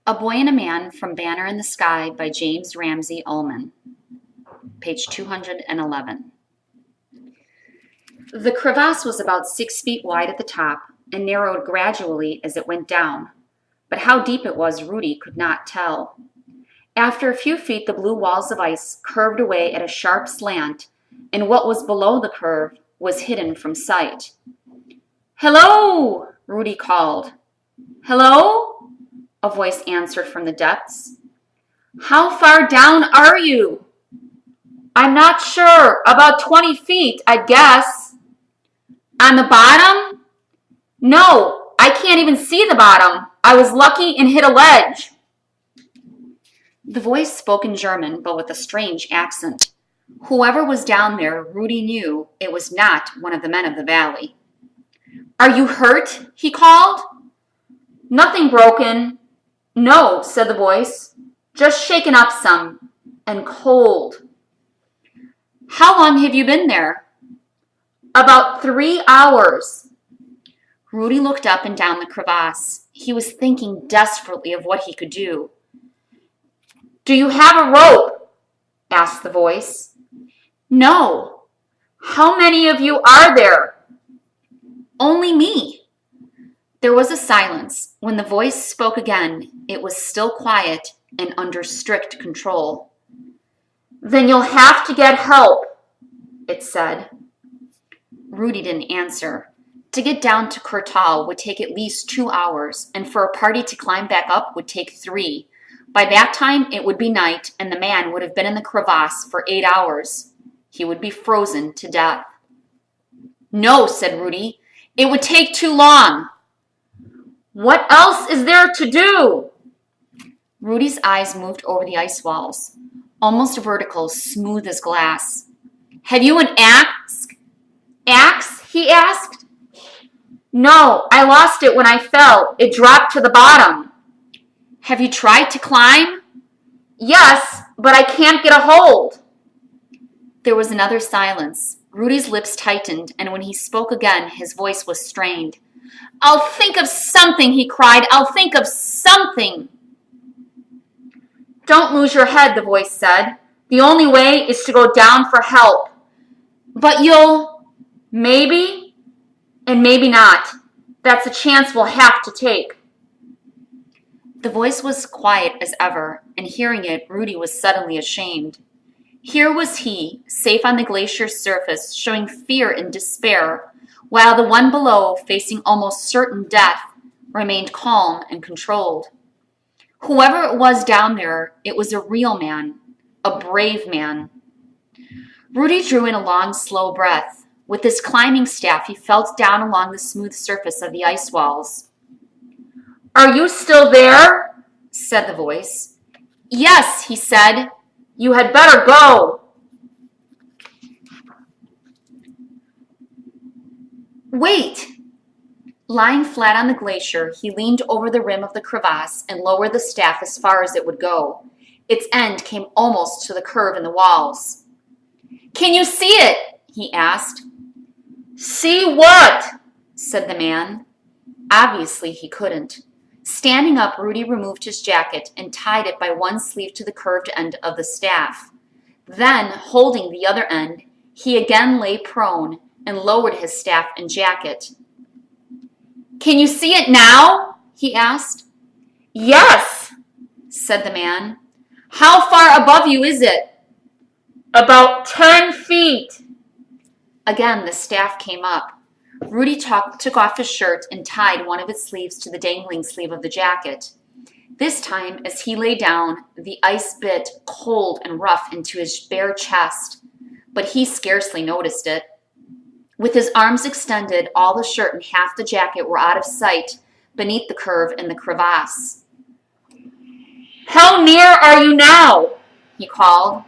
A Boy and a Man from Banner in the Sky by James Ramsey Ullman, page 211. The crevasse was about 6 feet wide at the top and narrowed gradually as it went down, but how deep it was Rudy could not tell. After a few feet, the blue walls of ice curved away at a sharp slant, and what was below the curve was hidden from sight. "Hello!" Rudy called. "Hello?" a voice answered from the depths. "How far down are you?" "I'm not sure. About 20 feet, I'd guess." "On the bottom?" "No, I can't even see the bottom. I was lucky and hit a ledge." The voice spoke in German, but with a strange accent. Whoever was down there, Rudy knew it was not one of the men of the valley. "Are you hurt?" he called. "Nothing broken." "No," said the voice, "just shaken up some and cold." "How long have you been there?" "About 3 hours." Rudy looked up and down the crevasse. He was thinking desperately of what he could do. "Do you have a rope?" asked the voice. "No." "How many of you are there?" "Only me." There was a silence. When the voice spoke again, it was still quiet and under strict control. "Then you'll have to get help," it said. Rudy didn't answer. To get down to Kurtal would take at least 2 hours, and for a party to climb back up would take 3. By that time, it would be night, and the man would have been in the crevasse for 8 hours. He would be frozen to death. "No," said Rudy. "It would take too long." "What else is there to do?" Rudy's eyes moved over the ice walls, almost vertical, smooth as glass. "Have you an axe?" "Axe?" he asked. "No, I lost it when I fell. It dropped to the bottom." "Have you tried to climb?" "Yes, but I can't get a hold." There was another silence. Rudy's lips tightened, and when he spoke again, his voice was strained. "I'll think of something," he cried. "I'll think of something." "Don't lose your head," the voice said. "The only way is to go down for help." "But you'll—" "Maybe, and maybe not. That's a chance we'll have to take." The voice was quiet as ever, and hearing it, Rudy was suddenly ashamed. Here was he, safe on the glacier's surface, showing fear and despair, while the one below, facing almost certain death, remained calm and controlled. Whoever it was down there, it was a real man, a brave man. Rudy drew in a long, slow breath. With his climbing staff, he felt down along the smooth surface of the ice walls. "Are you still there?" said the voice. "Yes," he said. "You had better go." "Wait!" Lying flat on the glacier, he leaned over the rim of the crevasse and lowered the staff as far as it would go. Its end came almost to the curve in the walls. "Can you see it?" he asked. "See what?" said the man. Obviously, he couldn't. Standing up, Rudy removed his jacket and tied it by one sleeve to the curved end of the staff. Then, holding the other end, he again lay prone and lowered his staff and jacket. "Can you see it now?" he asked. "Yes," said the man. "How far above you is it?" "About 10 feet. Again, the staff came up. Rudy took off his shirt and tied one of its sleeves to the dangling sleeve of the jacket. This time, as he lay down, the ice bit cold and rough into his bare chest, but he scarcely noticed it. With his arms extended, all the shirt and half the jacket were out of sight beneath the curve in the crevasse. "How near are you now?" he called.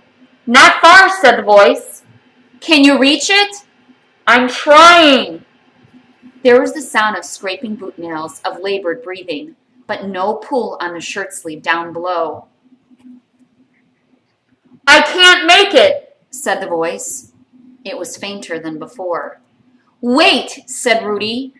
"Not far," said the voice. "Can you reach it?" "I'm trying." There was the sound of scraping boot nails, of labored breathing, but no pull on the shirt sleeve down below. "I can't make it," said the voice. It was fainter than before. "Wait," said Rudy.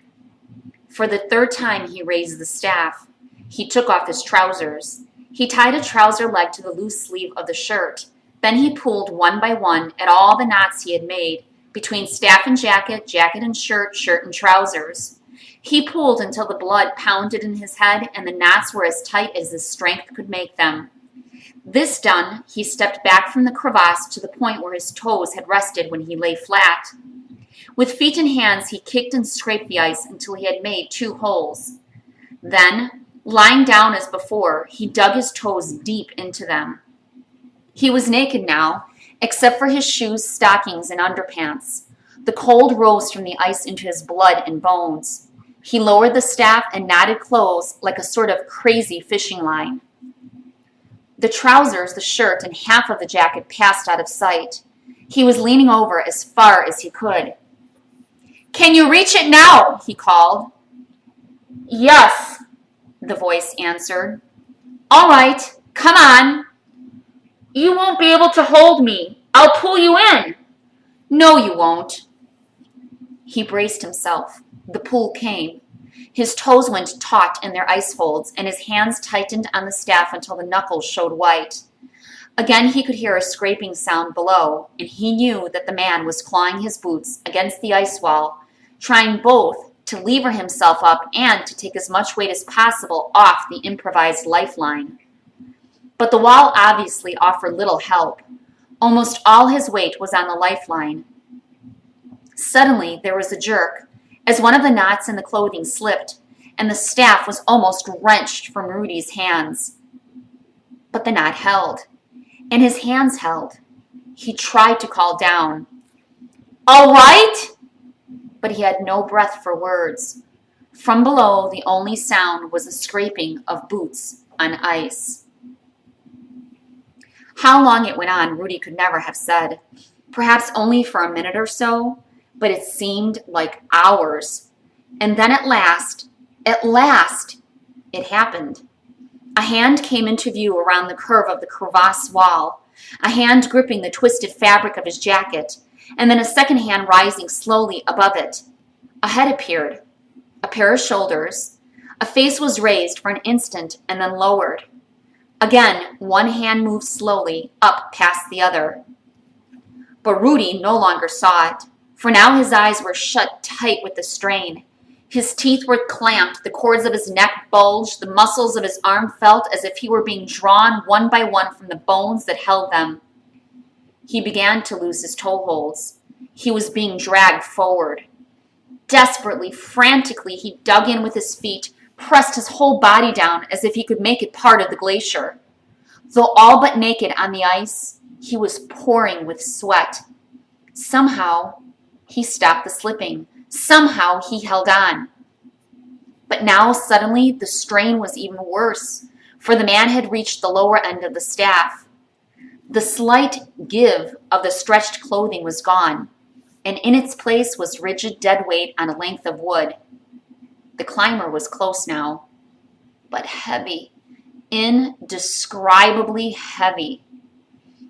For the third time he raised the staff. He took off his trousers. He tied a trouser leg to the loose sleeve of the shirt. Then he pulled one by one at all the knots he had made, between staff and jacket, jacket and shirt, shirt and trousers. He pulled until the blood pounded in his head and the knots were as tight as his strength could make them. This done, he stepped back from the crevasse to the point where his toes had rested when he lay flat. With feet and hands, he kicked and scraped the ice until he had made 2 holes. Then, lying down as before, he dug his toes deep into them. He was naked now, except for his shoes, stockings, and underpants. The cold rose from the ice into his blood and bones. He lowered the staff and knotted clothes like a sort of crazy fishing line. The trousers, the shirt, and half of the jacket passed out of sight. He was leaning over as far as he could. "Can you reach it now?" he called. "Yes," the voice answered. "All right, come on." "You won't be able to hold me. I'll pull you in." "No, you won't." He braced himself. The pull came. His toes went taut in their ice holds, and his hands tightened on the staff until the knuckles showed white. Again he could hear a scraping sound below, and he knew that the man was clawing his boots against the ice wall, trying both to lever himself up and to take as much weight as possible off the improvised lifeline. But the wall obviously offered little help. Almost all his weight was on the lifeline. Suddenly there was a jerk, as one of the knots in the clothing slipped, and the staff was almost wrenched from Rudy's hands. But the knot held, and his hands held. He tried to call down, "All right?" But he had no breath for words. From below, the only sound was the scraping of boots on ice. How long it went on, Rudy could never have said. Perhaps only for a minute or so, but it seemed like hours. And then at last, it happened. A hand came into view around the curve of the crevasse wall, a hand gripping the twisted fabric of his jacket, and then a second hand rising slowly above it. A head appeared, a pair of shoulders. A face was raised for an instant and then lowered. Again, one hand moved slowly up past the other. But Rudy no longer saw it, for now his eyes were shut tight with the strain. His teeth were clamped, the cords of his neck bulged, the muscles of his arm felt as if he were being drawn one by one from the bones that held them. He began to lose his toe holds. He was being dragged forward. Desperately, frantically, he dug in with his feet, pressed his whole body down as if he could make it part of the glacier. Though all but naked on the ice, he was pouring with sweat. Somehow, he stopped the slipping. Somehow, he held on. But now, suddenly, the strain was even worse, for the man had reached the lower end of the staff. The slight give of the stretched clothing was gone, and in its place was rigid dead weight on a length of wood. The climber was close now, but heavy, indescribably heavy.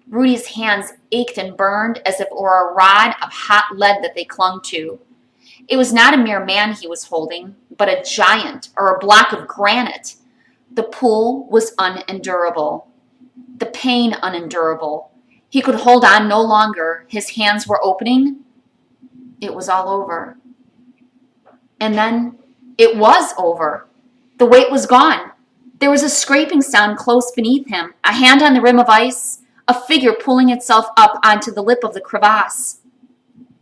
Rudy's hands ached and burned as if it were a rod of hot lead that they clung to. It was not a mere man he was holding, but a giant or a block of granite. The pull was unendurable, the pain unendurable. He could hold on no longer. His hands were opening. It was all over. And then it was over. The weight was gone. There was a scraping sound close beneath him, a hand on the rim of ice, a figure pulling itself up onto the lip of the crevasse.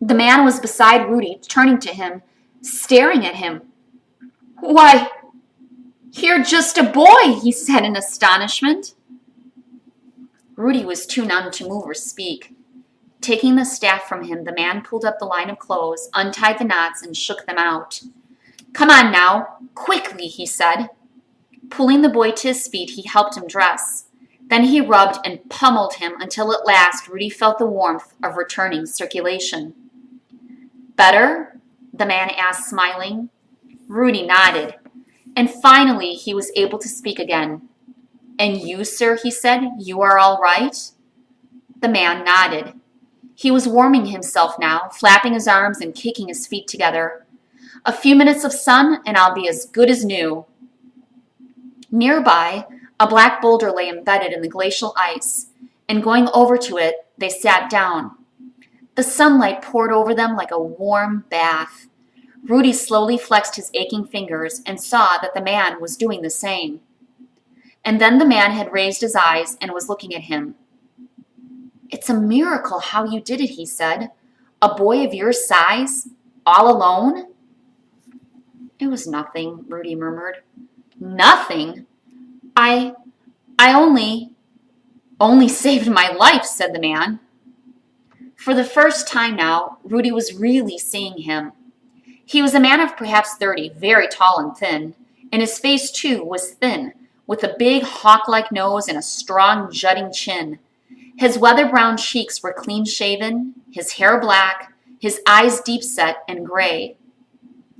The man was beside Rudy, turning to him, staring at him. "Why, you're just a boy," he said in astonishment. Rudy was too numb to move or speak. Taking the staff from him, the man pulled up the line of clothes, untied the knots, and shook them out. "Come on now, quickly," he said. Pulling the boy to his feet, he helped him dress. Then he rubbed and pummeled him until at last Rudy felt the warmth of returning circulation. "Better?" the man asked, smiling. Rudy nodded, and finally he was able to speak again. "And you, sir," he said, "you are all right?" The man nodded. He was warming himself now, flapping his arms and kicking his feet together. "A few minutes of sun, and I'll be as good as new." Nearby, a black boulder lay embedded in the glacial ice, and going over to it, they sat down. The sunlight poured over them like a warm bath. Rudy slowly flexed his aching fingers and saw that the man was doing the same. And then the man had raised his eyes and was looking at him. "It's a miracle how you did it," he said. "A boy of your size, all alone?" "It was nothing," Rudy murmured. "Nothing? I only saved my life," said the man. For the first time now, Rudy was really seeing him. He was a man of perhaps 30, very tall and thin, and his face, too, was thin, with a big hawk-like nose and a strong, jutting chin. His weather-brown cheeks were clean-shaven, his hair black, his eyes deep-set and gray.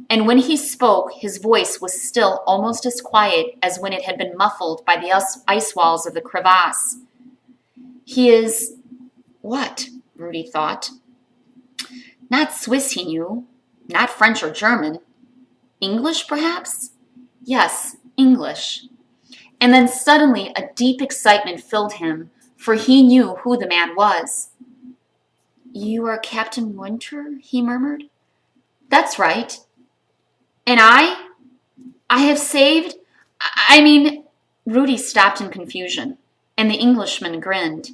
And when he spoke, his voice was still almost as quiet as when it had been muffled by the ice walls of the crevasse. "He is—" what? Rudy thought. Not Swiss, he knew. Not French or German. English, perhaps? Yes, English. And then suddenly a deep excitement filled him, for he knew who the man was. "You are Captain Winter?" he murmured. "That's right." "And I have saved, Rudy stopped in confusion, and the Englishman grinned.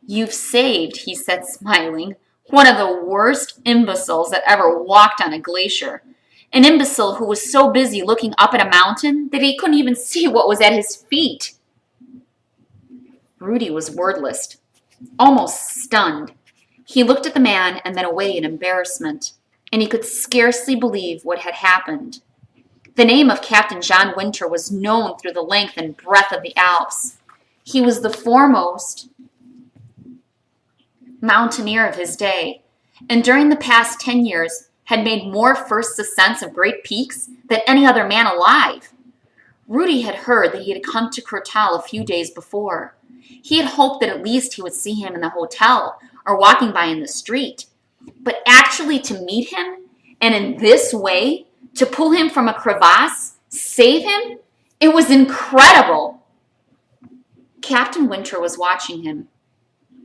"You've saved," he said, smiling, "one of the worst imbeciles that ever walked on a glacier. An imbecile who was so busy looking up at a mountain that he couldn't even see what was at his feet." Rudy was wordless, almost stunned. He looked at the man and then away in embarrassment, and he could scarcely believe what had happened. The name of Captain John Winter was known through the length and breadth of the Alps. He was the foremost mountaineer of his day, and during the past 10 years had made more first ascents of great peaks than any other man alive. Rudy had heard that he had come to Kurtal a few days before. He had hoped that at least he would see him in the hotel or walking by in the street. But actually to meet him, and in this way, to pull him from a crevasse, save him, it was incredible. Captain Winter was watching him.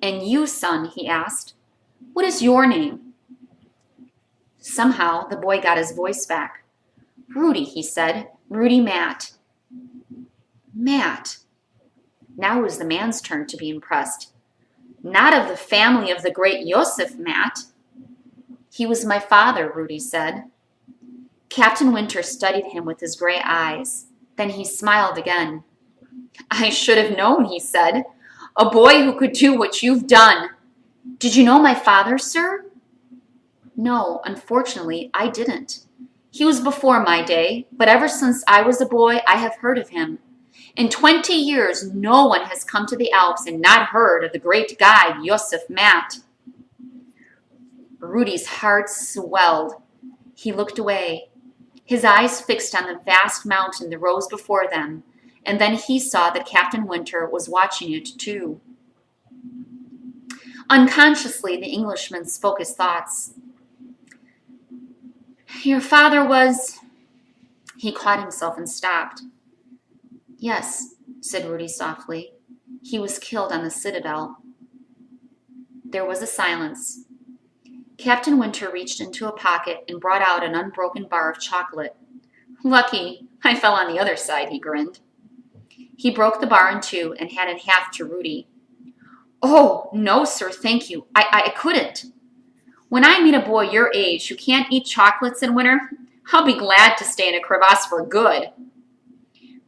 "And you, son," he asked, "what is your name?" Somehow the boy got his voice back. "Rudy," he said, "Rudy Matt." Matt. Now it was the man's turn to be impressed. "Not of the family of the great Joseph Matt." "He was my father," Rudy said. Captain Winter studied him with his gray eyes. Then he smiled again. "I should have known," he said. "A boy who could do what you've done. Did you know my father, sir?" "No, unfortunately, I didn't. He was before my day, but ever since I was a boy, I have heard of him. In 20 years, no one has come to the Alps and not heard of the great guide, Joseph Matt." Rudy's heart swelled. He looked away, his eyes fixed on the vast mountain that rose before them, and then he saw that Captain Winter was watching it too. Unconsciously, the Englishman spoke his thoughts. "Your father was—" He caught himself and stopped. "Yes," said Rudy softly. "He was killed on the citadel." There was a silence. Captain Winter reached into a pocket and brought out an unbroken bar of chocolate. "Lucky I fell on the other side," he grinned. He broke the bar in two and handed half to Rudy. "Oh, no, sir, thank you. I couldn't. When I meet a boy your age who can't eat chocolates in winter, I'll be glad to stay in a crevasse for good."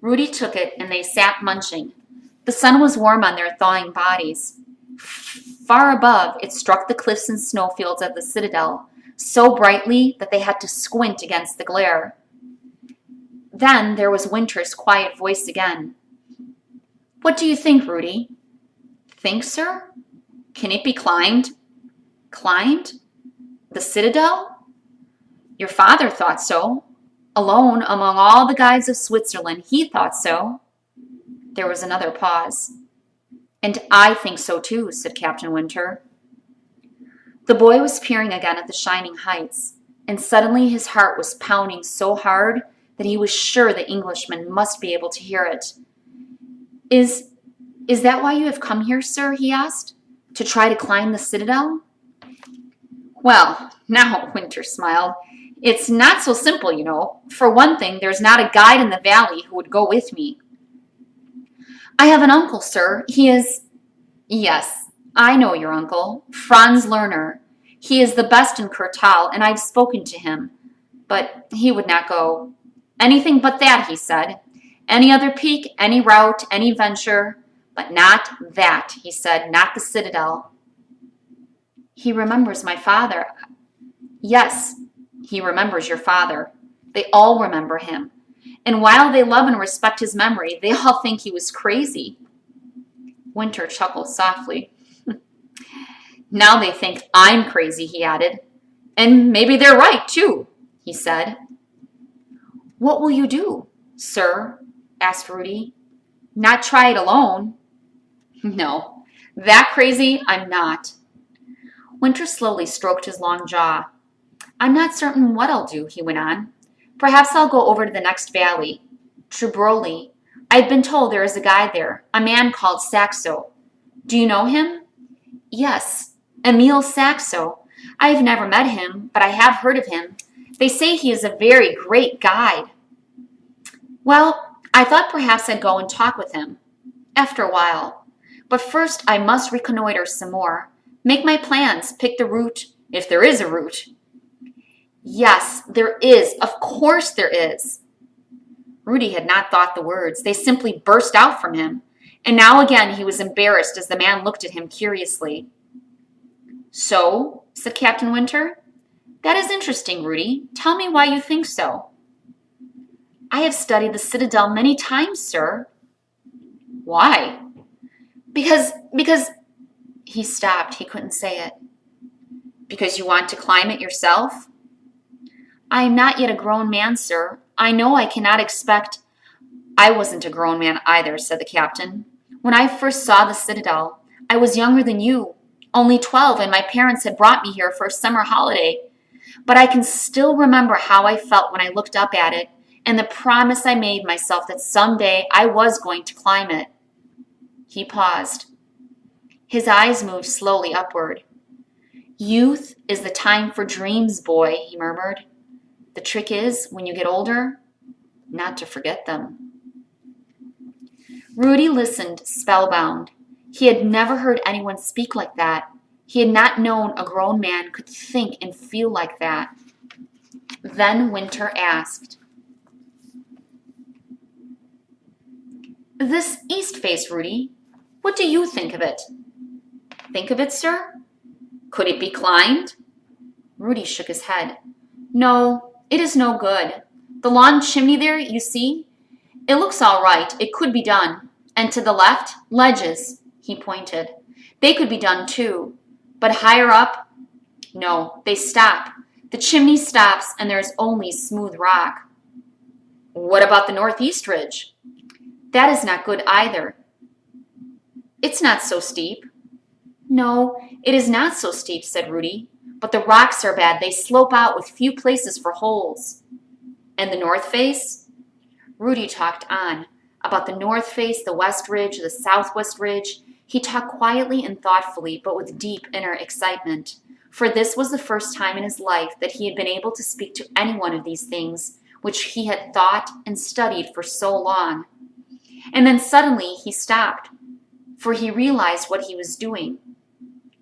Rudy took it, and they sat munching. The sun was warm on their thawing bodies. Far above, it struck the cliffs and snowfields of the citadel, so brightly that they had to squint against the glare. Then there was Winter's quiet voice again. "What do you think, Rudy?" "Think, sir? Can it be climbed?" "Climbed? The citadel?" "Your father thought so. Alone among all the guides of Switzerland, he thought so." There was another pause. "And I think so too," said Captain Winter. The boy was peering again at the shining heights, and suddenly his heart was pounding so hard that he was sure the Englishman must be able to hear it. Is that why you have come here, sir?" he asked. "To try to climb the citadel?" "Well, now," Winter smiled, "it's not so simple, you know. For one thing, there's not a guide in the valley who would go with me." "I have an uncle, sir. He is—" "Yes, I know your uncle, Franz Lerner. He is the best in Kurtal, and I've spoken to him. But he would not go. Anything but that, he said. Any other peak, any route, any venture, but not that, he said, not the citadel." "He remembers my father." "Yes, he remembers your father. They all remember him. And while they love and respect his memory, they all think he was crazy." Winter chuckled softly. "Now they think I'm crazy," he added. "And maybe they're right, too," he said. "What will you do, sir?" asked Rudy. "Not try it alone?" "No, that crazy I'm not." Winter slowly stroked his long jaw. "I'm not certain what I'll do," he went on. "Perhaps I'll go over to the next valley, Trubroly. I've been told there is a guide there, a man called Saxo. Do you know him?" "Yes, Emil Saxo. I've never met him, but I have heard of him. They say he is a very great guide." "Well, I thought perhaps I'd go and talk with him after a while. But first I must reconnoiter some more, make my plans, pick the route, if there is a route." "Yes, there is. Of course there is." Rudy had not thought the words. They simply burst out from him. And now again he was embarrassed as the man looked at him curiously. "So?" said Captain Winter. "That is interesting, Rudy. Tell me why you think so." "I have studied the citadel many times, sir." "Why?" Because, he stopped. He couldn't say it. "Because you want to climb it yourself?" "I am not yet a grown man, sir. I know I cannot expect—" "I wasn't a grown man either," said the captain. "When I first saw the citadel, I was younger than you, only 12, and my parents had brought me here for a summer holiday. But I can still remember how I felt when I looked up at it, and the promise I made myself that someday I was going to climb it." He paused. His eyes moved slowly upward. "Youth is the time for dreams, boy," he murmured. "The trick is, when you get older, not to forget them." Rudy listened, spellbound. He had never heard anyone speak like that. He had not known a grown man could think and feel like that. Then Winter asked, "This east face, Rudy, what do you think of it?" "Think of it, sir? Could it be climbed?" Rudy shook his head. "No, it is no good. The long chimney there, you see? It looks all right. It could be done. And to the left, ledges," he pointed. "They could be done too. But higher up, no, they stop. The chimney stops and there's only smooth rock." "What about the northeast ridge?" "That is not good either." "It's not so steep." "No, it is not so steep," said Rudy. "But the rocks are bad. They slope out with few places for holes." "And the north face?" Rudy talked on about the north face, the west ridge, the southwest ridge. He talked quietly and thoughtfully, but with deep inner excitement, for this was the first time in his life that he had been able to speak to any one of these things which he had thought and studied for so long. And then suddenly he stopped, for he realized what he was doing.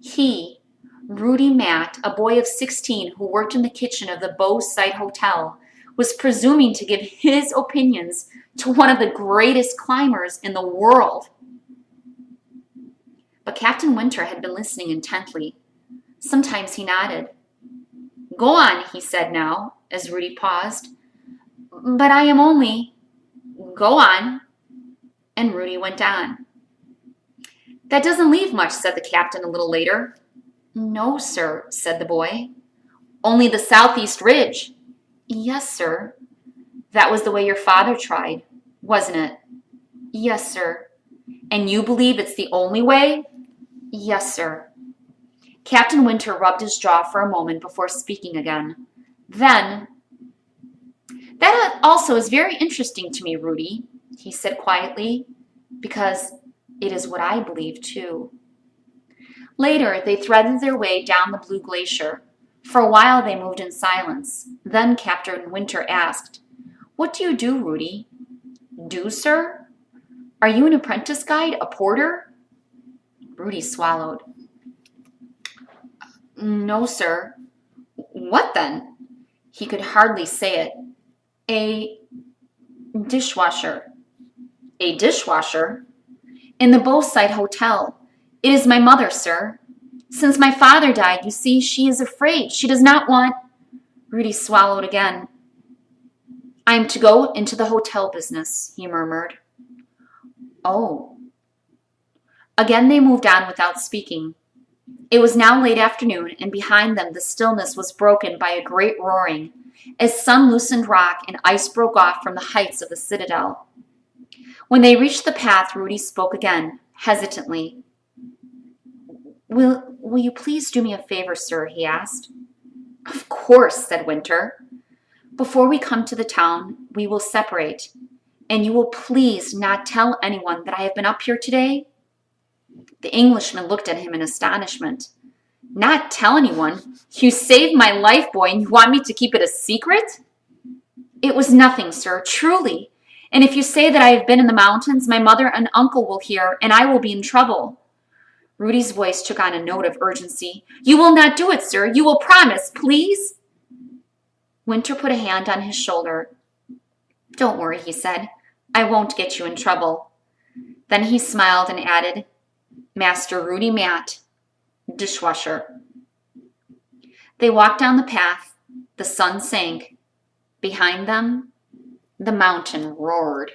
He, Rudy Matt, a boy of 16 who worked in the kitchen of the Beau Site Hotel, was presuming to give his opinions to one of the greatest climbers in the world. But Captain Winter had been listening intently. Sometimes he nodded. "Go on," he said now, as Rudy paused. "But I am only—" "Go on." And Rudy went on. "That doesn't leave much," said the captain a little later. "No, sir," said the boy. "Only the southeast ridge." "Yes, sir." "That was the way your father tried, wasn't it?" "Yes, sir." "And you believe it's the only way?" "Yes, sir." Captain Winter rubbed his jaw for a moment before speaking again. Then That also is very interesting to me, Rudy, he said quietly, because it is what I believe too. Later, they threaded their way down the blue glacier. For a while, they moved in silence. Then Captain Winter asked, "What do you do, Rudy?" "Do, sir? Are you an apprentice guide, a porter?" Rudy swallowed. "No, sir." "What then?" He could hardly say it. "A dishwasher." "A dishwasher?" "In the Beausite Hotel. It is my mother, sir. Since my father died, you see, she is afraid. She does not want—" Rudy swallowed again. "I am to go into the hotel business," he murmured. "Oh." Again they moved on without speaking. It was now late afternoon, and behind them the stillness was broken by a great roaring, as sun loosened rock and ice broke off from the heights of the citadel. When they reached the path, Rudy spoke again, hesitantly. Will you please do me a favor, sir?" he asked. "Of course," said Winter. "Before we come to the town, we will separate, and you will please not tell anyone that I have been up here today?" The Englishman looked at him in astonishment. "Not tell anyone? You saved my life, boy, and you want me to keep it a secret?" "It was nothing, sir, truly. And if you say that I have been in the mountains, my mother and uncle will hear, and I will be in trouble." Rudy's voice took on a note of urgency. "You will not do it, sir. You will promise, please?" Winter put a hand on his shoulder. "Don't worry," he said. "I won't get you in trouble." Then he smiled and added, "Master Rudy Matt, dishwasher." They walked down the path. The sun sank. Behind them, the mountain roared.